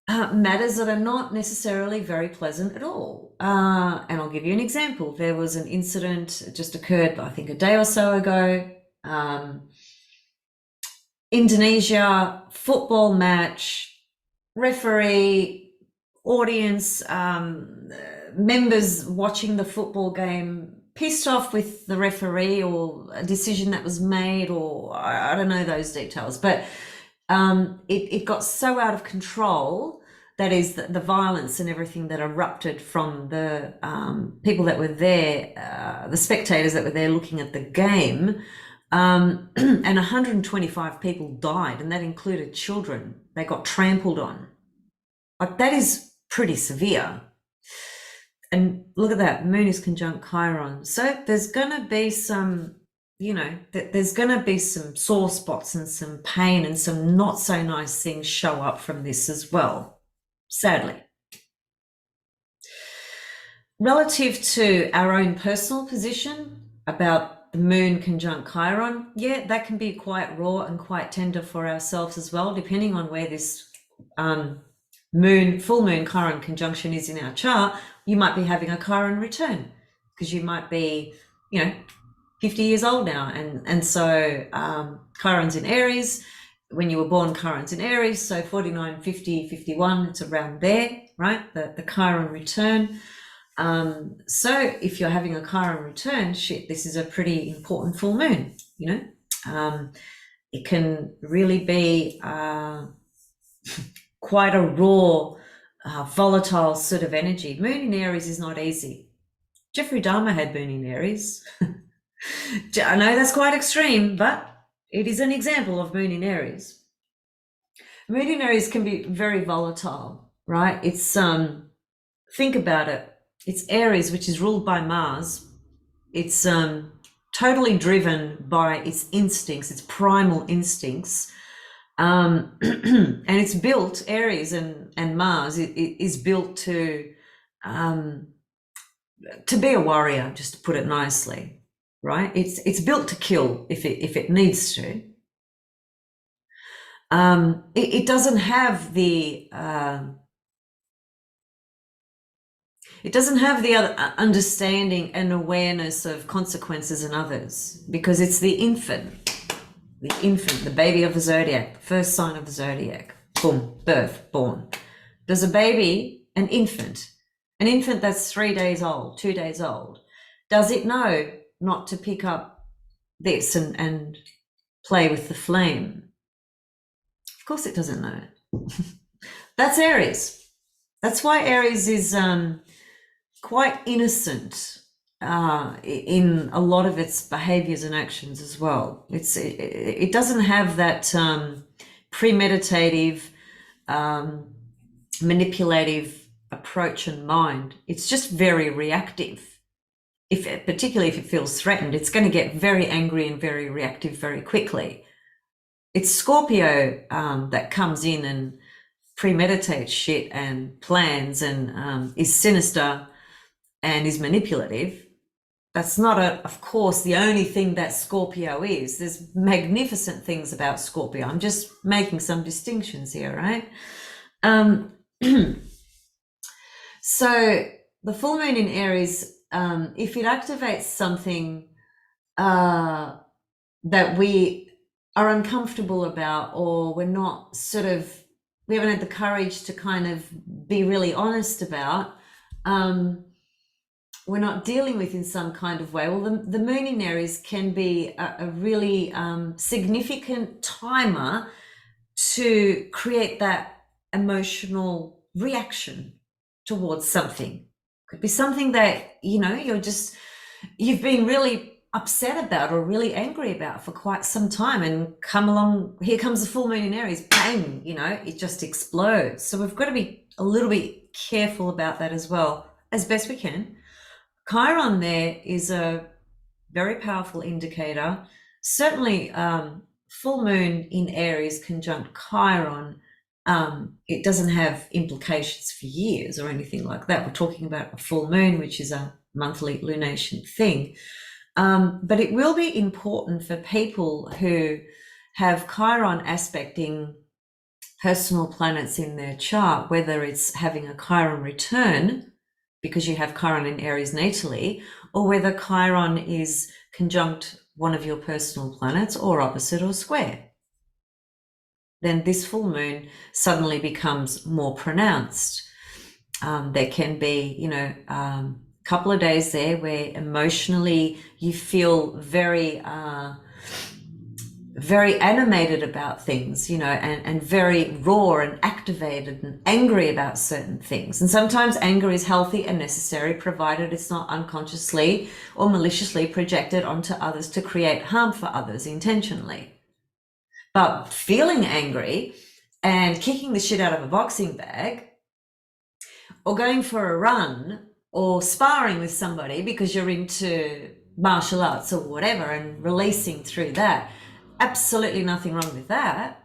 matters that are not necessarily very pleasant at all. And I'll give you an example. There was an incident that just occurred, I think, a day or so ago. Indonesia, football match, referee, audience, members watching the football game pissed off with the referee or a decision that was made, or I don't know those details, but it got so out of control, that is the violence and everything that erupted from the people that were there, the spectators that were there looking at the game, and 125 people died, and that included children. They got trampled on. Like, that is pretty severe. And look at that, moon is conjunct Chiron. So there's going to be some, there's going to be some sore spots and some pain and some not so nice things show up from this as well, sadly. Relative to our own personal position about the moon conjunct Chiron, yeah, that can be quite raw and quite tender for ourselves as well, depending on where this full moon Chiron conjunction is in our chart. You might be having a Chiron return because you might be, 50 years old now. And so Chiron's in Aries. When you were born, Chiron's in Aries. So 49, 50, 51, it's around there, right? The Chiron return. So if you're having a Chiron return, this is a pretty important full moon, it can really be quite a raw, volatile sort of energy. Moon in Aries is not easy. Jeffrey Dahmer had Moon in Aries. I know that's quite extreme, but it is an example of Moon in Aries. Moon in Aries can be very volatile, right? It's think about it. It's Aries, which is ruled by Mars. It's totally driven by its instincts, its primal instincts. And it's built, Aries and Mars it is built to be a warrior, just to put it nicely, right? It's built to kill if it needs to. It doesn't have the other understanding and awareness of consequences in others, because it's the infant, the baby of the zodiac, first sign of the zodiac. Boom, birth, born. There's a baby, an infant that's 3 days old, 2 days old. Does it know not to pick up this and play with the flame? Of course it doesn't know. That's Aries. That's why Aries is quite innocent in a lot of its behaviors and actions as well. It doesn't have that premeditative, manipulative approach in mind. It's just very reactive. Particularly if it feels threatened, it's going to get very angry and very reactive very quickly. It's Scorpio that comes in and premeditates shit and plans and is sinister and is manipulative. That's not, of course, the only thing that Scorpio is. There's magnificent things about Scorpio. I'm just making some distinctions here, right? So the full moon in Aries, if it activates something that we are uncomfortable about, or we haven't had the courage to kind of be really honest about, we're not dealing with in some kind of way. Well, the moon in Aries can be a really significant timer to create that emotional reaction towards something. Could be something that, you've been really upset about or really angry about for quite some time, and here comes the full moon in Aries, bang, it just explodes. So we've got to be a little bit careful about that as well, as best we can. Chiron there is a very powerful indicator. Certainly full moon in Aries conjunct Chiron, it doesn't have implications for years or anything like that. We're talking about a full moon, which is a monthly lunation thing. But it will be important for people who have Chiron aspecting personal planets in their chart, whether it's having a Chiron return because you have Chiron in Aries natally, or whether Chiron is conjunct one of your personal planets or opposite or square. Then this full moon suddenly becomes more pronounced. There can be, couple of days there where emotionally you feel very very animated about things, and very raw and activated and angry about certain things. And sometimes anger is healthy and necessary, provided it's not unconsciously or maliciously projected onto others to create harm for others intentionally. But feeling angry and kicking the shit out of a boxing bag, or going for a run, or sparring with somebody because you're into martial arts or whatever, and releasing through that, absolutely nothing wrong with that.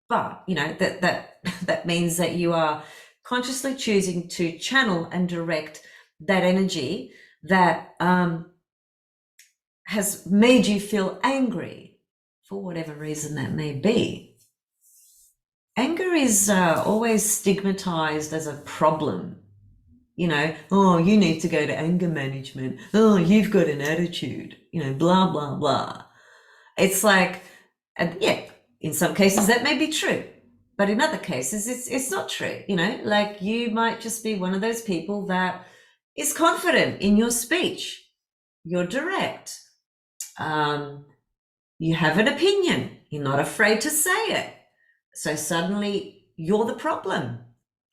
But that means that you are consciously choosing to channel and direct that energy that has made you feel angry for whatever reason that may be. Anger is always stigmatized as a problem. Oh, you need to go to anger management. Oh, you've got an attitude, blah, blah, blah. It's like, yeah, in some cases that may be true, but in other cases it's not true. Like you might just be one of those people that is confident in your speech. You're direct. You have an opinion. You're not afraid to say it. So suddenly you're the problem.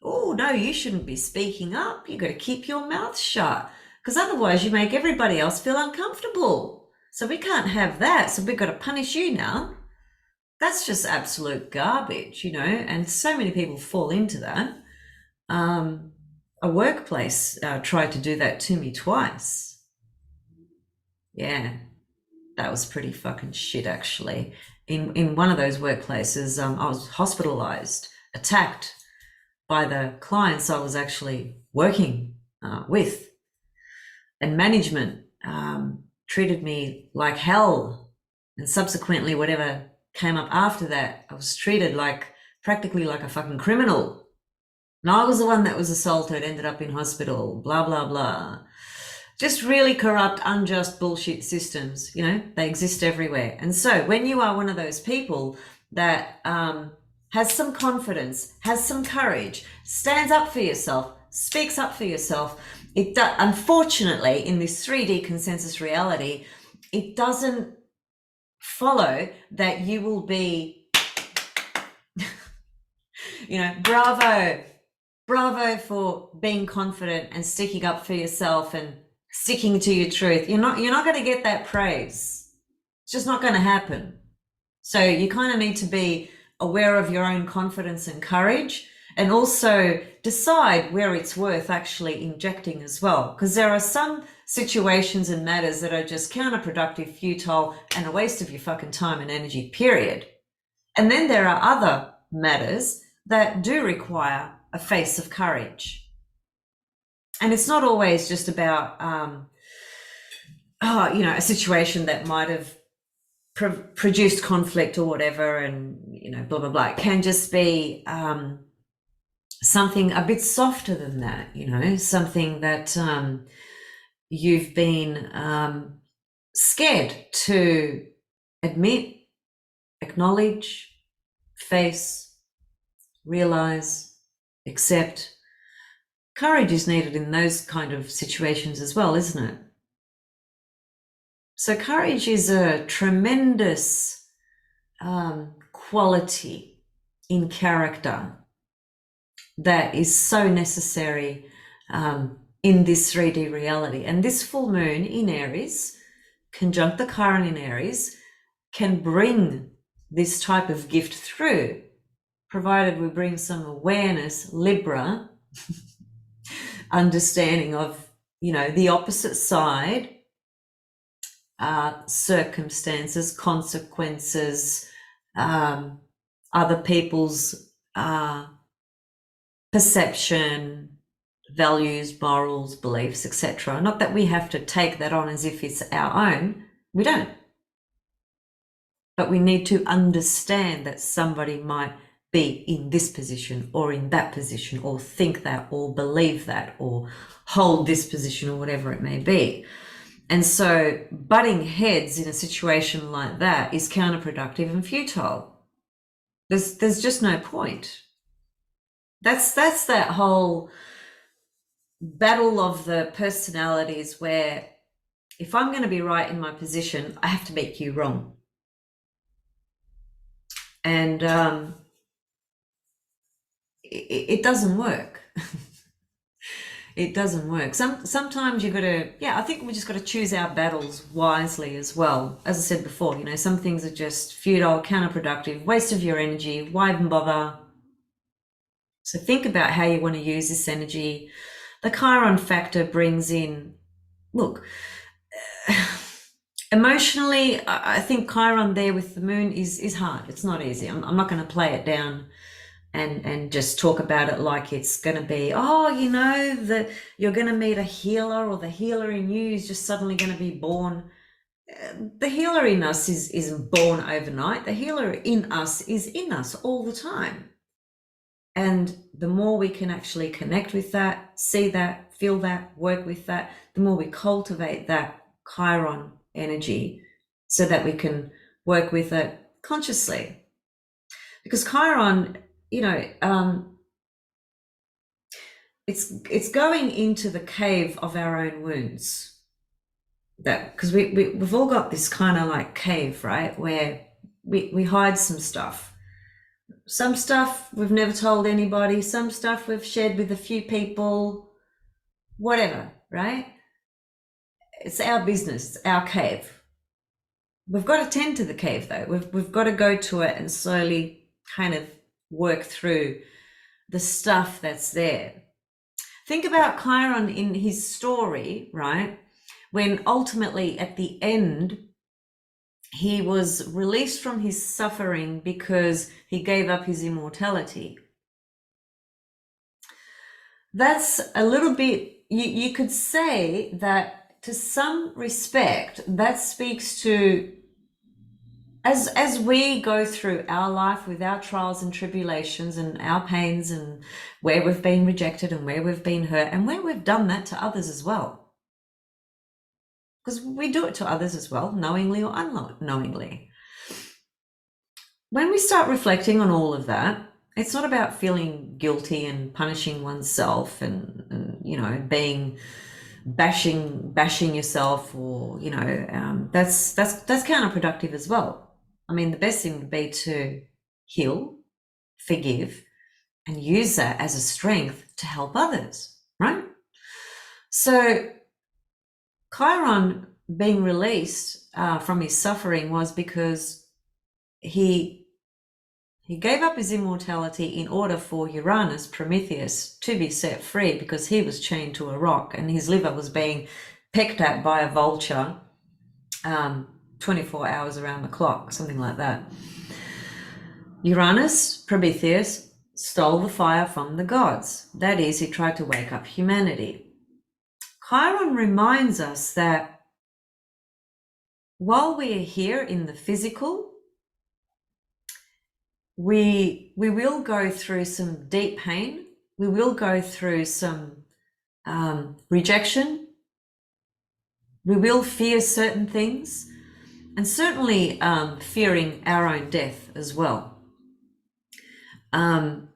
Oh, no, you shouldn't be speaking up. You've got to keep your mouth shut because otherwise you make everybody else feel uncomfortable. So we can't have that. So we've got to punish you now. That's just absolute garbage, you know, and so many people fall into that. A workplace tried to do that to me twice. Yeah, that was pretty fucking shit, actually. In one of those workplaces, I was hospitalized, attacked by the clients I was actually working with, and management treated me like hell. And subsequently, whatever came up after that, I was treated like practically like a fucking criminal. And I was the one that was assaulted, ended up in hospital, blah, blah, blah. Just really corrupt, unjust bullshit systems, you know, they exist everywhere. And so when you are one of those people that has some confidence, has some courage, stands up for yourself, speaks up for yourself, unfortunately, in this 3D consensus reality, it doesn't follow that you will be, you know, bravo for being confident and sticking up for yourself and sticking to your truth. You're not going to get that praise. It's just not going to happen. So you kind of need to be aware of your own confidence and courage, and also decide where it's worth actually injecting as well, because there are some situations and matters that are just counterproductive, futile, and a waste of your fucking time and energy, period. And then there are other matters that do require a face of courage. And it's not always just about, you know, a situation that might have produced conflict or whatever, and, you know, blah, blah, blah. It can just be something a bit softer than that, you know, something that you've been scared to admit, acknowledge, face, realize, accept. Courage is needed in those kind of situations as well, isn't it? So courage is a tremendous quality in character that is so necessary in this 3D reality. And this full moon in Aries, conjunct the Chiron in Aries, can bring this type of gift through, provided we bring some awareness, Libra, understanding of, you know, the opposite side, circumstances, consequences, other people's perception, values, morals, beliefs, etc. Not that we have to take that on as if it's our own. We don't. But we need to understand that somebody might be in this position or in that position, or think that, or believe that, or hold this position, or whatever it may be. And so butting heads in a situation like that is counterproductive and futile. There's just no point. That's that whole battle of the personalities, where if I'm going to be right in my position, I have to make you wrong. And it doesn't work. It doesn't work. Sometimes you've got to, I think we just got to choose our battles wisely as well. As I said before, you know, some things are just futile, counterproductive, waste of your energy. Why even bother? So think about how you want to use this energy. The Chiron factor brings in, look, emotionally, I think Chiron there with the moon is hard. It's not easy. I'm not going to play it down and just talk about it like it's going to be, oh, you know, that you're going to meet a healer, or the healer in you is just suddenly going to be born. The healer in us isn't born overnight. The healer in us is in us all the time. And the more we can actually connect with that, see that, feel that, work with that, the more we cultivate that Chiron energy so that we can work with it consciously. Because Chiron, you know, it's going into the cave of our own wounds. that because we've all got this kind of like cave, right, where we hide some stuff. Some stuff we've never told anybody, some stuff we've shared with a few people, whatever, right? It's our business, it's our cave. We've got to tend to the cave though. We've got to go to it and slowly kind of work through the stuff that's there. Think about Chiron in his story, right? When ultimately at the end, he was released from his suffering because he gave up his immortality. That's a little bit, you could say that to some respect, that speaks to as we go through our life with our trials and tribulations and our pains and where we've been rejected and where we've been hurt and where we've done that to others as well. Because we do it to others as well, knowingly or unknowingly. When we start reflecting on all of that, it's not about feeling guilty and punishing oneself and you know, being bashing yourself, or you know, that's counterproductive as well. I mean, the best thing would be to heal, forgive, and use that as a strength to help others, right? So Chiron being released from his suffering was because he gave up his immortality in order for Uranus, Prometheus, to be set free, because he was chained to a rock and his liver was being pecked at by a vulture 24 hours around the clock, something like that. Uranus, Prometheus, stole the fire from the gods. That is, he tried to wake up humanity. Chiron reminds us that while we are here in the physical, we will go through some deep pain. We will go through some rejection. We will fear certain things, and certainly fearing our own death as well. And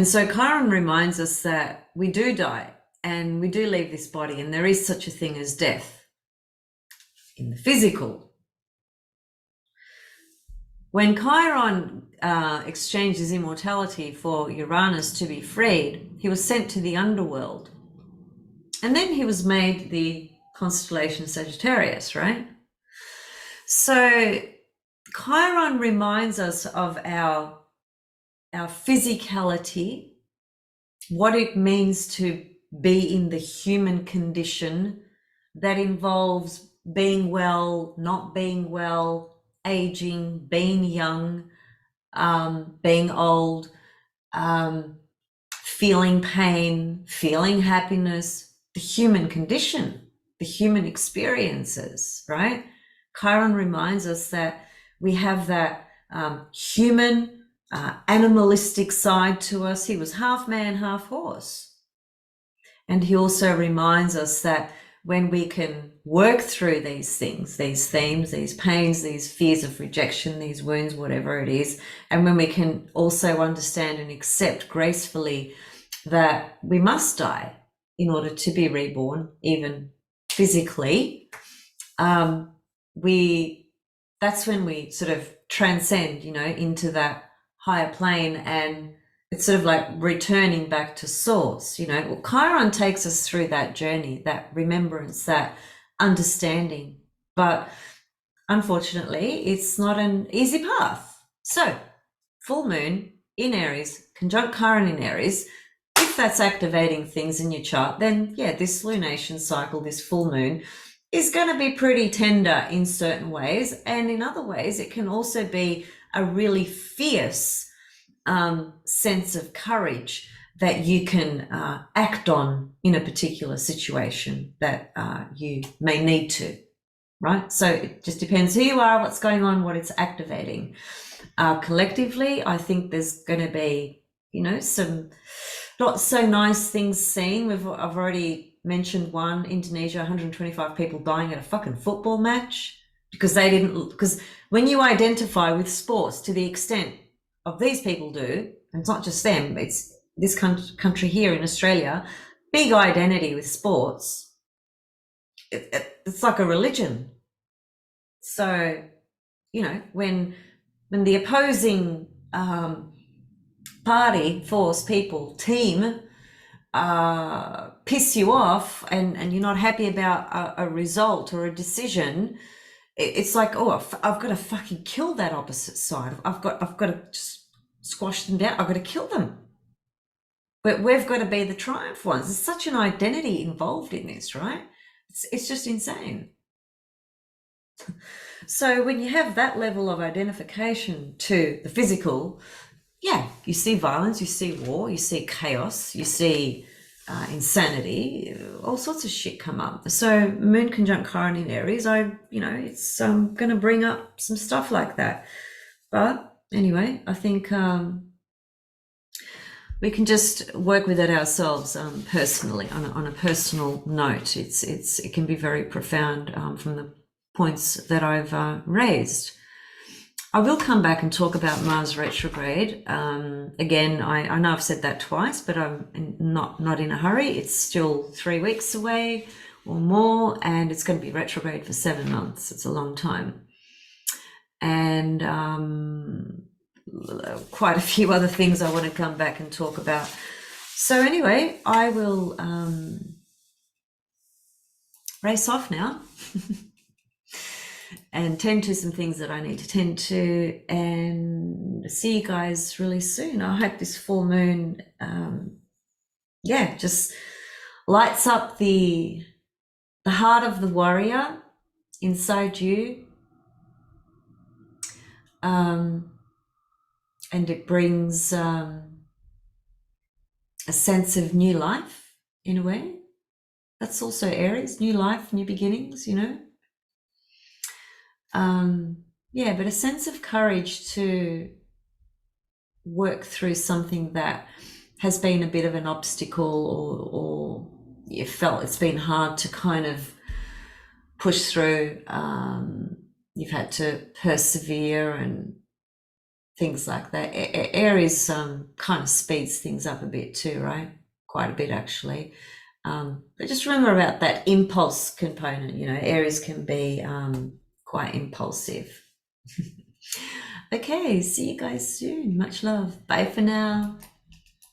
so Chiron reminds us that we do die and we do leave this body, and there is such a thing as death in the physical. When Chiron exchanged his immortality for Uranus to be freed, he was sent to the underworld. And then he was made the constellation Sagittarius, right? So Chiron reminds us of our physicality, what it means to be in the human condition that involves being well, not being well, aging, being young, being old, feeling pain, feeling happiness, the human condition, the human experiences, right? Chiron reminds us that we have that human, animalistic side to us. He was half man, half horse. And he also reminds us that when we can work through these things, these themes, these pains, these fears of rejection, these wounds, whatever it is, and when we can also understand and accept gracefully that we must die in order to be reborn, even physically, that's when we sort of transcend, you know, into that higher plane, and it's sort of like returning back to source, you know. Well, Chiron takes us through that journey, that remembrance, that understanding, but unfortunately it's not an easy path. So full moon in Aries, conjunct Chiron in Aries, if that's activating things in your chart, then yeah, this lunation cycle, this full moon, is going to be pretty tender in certain ways, and in other ways it can also be a really fierce sense of courage that you can act on in a particular situation that you may need to, right? So it just depends who you are, what's going on, what it's activating. Collectively, I think there's going to be, you know, some not so nice things seen. I've already mentioned one, Indonesia, 125 people dying at a fucking football match because they didn't, because when you identify with sports to the extent of these people do, and it's not just them, it's this country here in Australia, big identity with sports, it's like a religion. So, you know, when the opposing party, force, people, team piss you off, and you're not happy about a result or a decision, it's like, oh, I've got to fucking kill that opposite side. I've got to just squash them down. I've got to kill them. But we've got to be the triumph ones. There's such an identity involved in this, right? It's just insane. So when you have that level of identification to the physical, yeah, you see violence, you see war, you see chaos, you see insanity, all sorts of shit come up. So Moon conjunct Chiron in Aries, it's going to bring up some stuff like that. But anyway, I think we can just work with it ourselves personally on a personal note. It can be very profound from the points that I've raised. I will come back and talk about Mars retrograde. Again, I know I've said that twice, but I'm not in a hurry. It's still 3 weeks away or more, and it's going to be retrograde for 7 months. It's a long time. And quite a few other things I want to come back and talk about. So anyway, I will race off now. And tend to some things that I need to tend to, and see you guys really soon. I hope this full moon, just lights up the heart of the warrior inside you, and it brings a sense of new life in a way. That's also Aries, new life, new beginnings, you know. But a sense of courage to work through something that has been a bit of an obstacle, or you felt it's been hard to kind of push through. You've had to persevere and things like that. Aries kind of speeds things up a bit too, right? Quite a bit actually. But just remember about that impulse component. You know, Aries can be quite impulsive. Okay, see you guys soon. Much love. Bye for now.